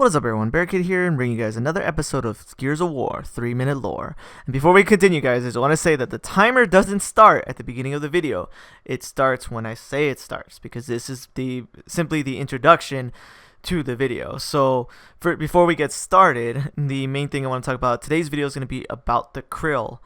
What is up everyone, Bearkid here and bringing you guys another episode of Gears of War 3-minute lore. And before we continue guys, I just want to say that the timer doesn't start at the beginning of the video. It starts when I say it starts, because this is simply the introduction to the video. So before we get started, the main thing I want to talk about today's video is going to be about the Kryll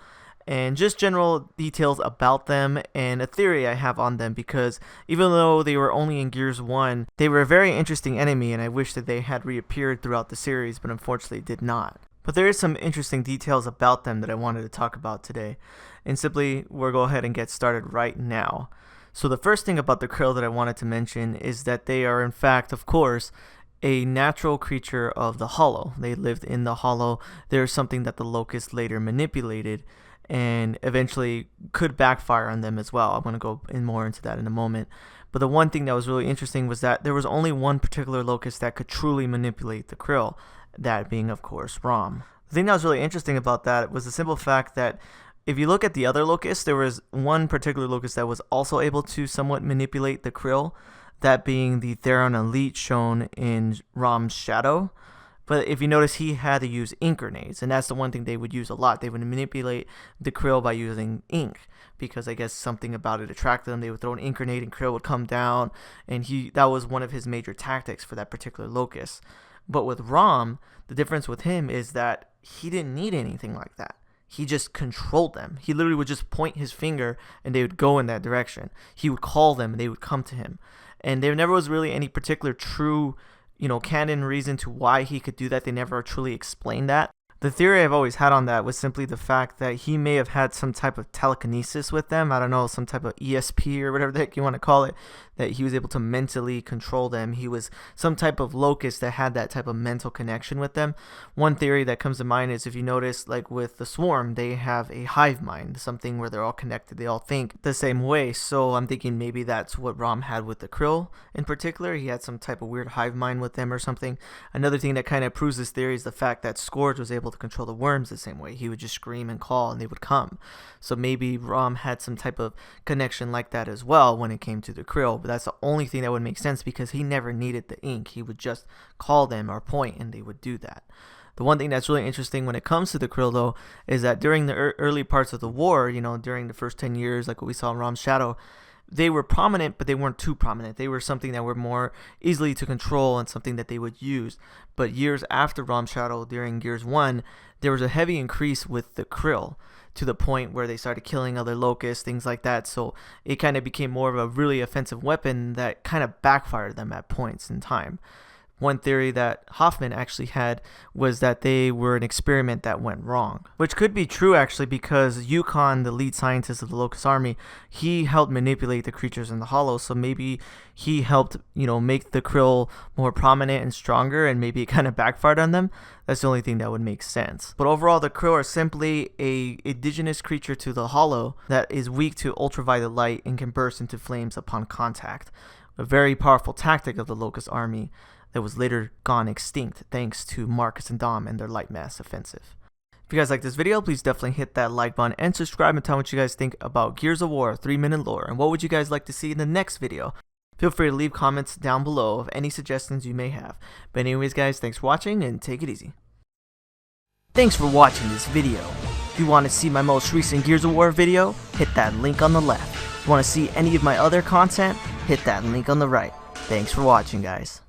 and just general details about them and a theory I have on them, because even though they were only in Gears 1, they were a very interesting enemy and I wish that they had reappeared throughout the series, but unfortunately did not. But there is some interesting details about them that I wanted to talk about today, and simply we'll go ahead and get started right now. So the first thing about the Kryll that I wanted to mention is that they are in fact, of course, a natural creature of the Hollow. They lived in the Hollow. They're something that the Locust later manipulated and eventually could backfire on them as well. I'm going to go more into that in a moment. But the one thing that was really interesting was that there was only one particular Locust that could truly manipulate the Kryll, that being, of course, RAAM. The thing that was really interesting about that was the simple fact that if you look at the other Locusts, there was one particular Locust that was also able to somewhat manipulate the Kryll, that being the Theron Elite shown in RAAM'S Shadow. But if you notice, he had to use ink grenades, and that's the one thing they would use a lot. They would manipulate the Kryll by using ink, because I guess something about it attracted them. They would throw an ink grenade and Kryll would come down, and that was one of his major tactics for that particular Locust. But with RAAM, the difference with him is that he didn't need anything like that. He just controlled them. He literally would just point his finger and they would go in that direction. He would call them and they would come to him. And there never was really any particular true canon reason to why he could do that. They never truly explained that. The theory I've always had on that was simply the fact that he may have had some type of telekinesis with them. I don't know, some type of ESP or whatever the heck you want to call it, that he was able to mentally control them. He was some type of Locust that had that type of mental connection with them. One theory that comes to mind is, if you notice, like with the Swarm, they have a hive mind, something where they're all connected, they all think the same way. So I'm thinking maybe that's what RAAM had with the Kryll in particular. He had some type of weird hive mind with them or something. Another thing that kind of proves this theory is the fact that Scourge was able to control the worms the same way. He would just scream and call and they would come. So maybe RAAM had some type of connection like that as well when it came to the Kryll, but that's the only thing that would make sense, because he never needed the ink. He would just call them or point and they would do that. The one thing that's really interesting when it comes to the Kryll though is that during the early parts of the war, during the first 10 years, like what we saw in RAAM'S Shadow, they were prominent, but they weren't too prominent. They were something that were more easily to control and something that they would use. But years after RAAM'S Shadow, during Gears 1, there was a heavy increase with the Kryll, to the point where they started killing other Locusts, things like that. So it kind of became more of a really offensive weapon that kind of backfired them at points in time. One theory that Hoffman actually had was that they were an experiment that went wrong, which could be true actually, because Yukon, the lead scientist of the Locust Army, he helped manipulate the creatures in the Hollow, so maybe he helped, make the Kryll more prominent and stronger, and maybe it kind of backfired on them. That's the only thing that would make sense. But overall, the Kryll are simply a indigenous creature to the Hollow that is weak to ultraviolet light and can burst into flames upon contact. A very powerful tactic of the Locust Army that was later gone extinct thanks to Marcus and Dom and their light mass offensive. If you guys like this video, please definitely hit that like button and subscribe and tell me what you guys think about Gears of War 3-minute lore, and what would you guys like to see in the next video. Feel free to leave comments down below of any suggestions you may have. But anyways guys, thanks for watching and take it easy. Thanks for watching this video. If you want to see my most recent Gears of War video, hit that link on the left. If you want to see any of my other content, hit that link on the right. Thanks for watching guys.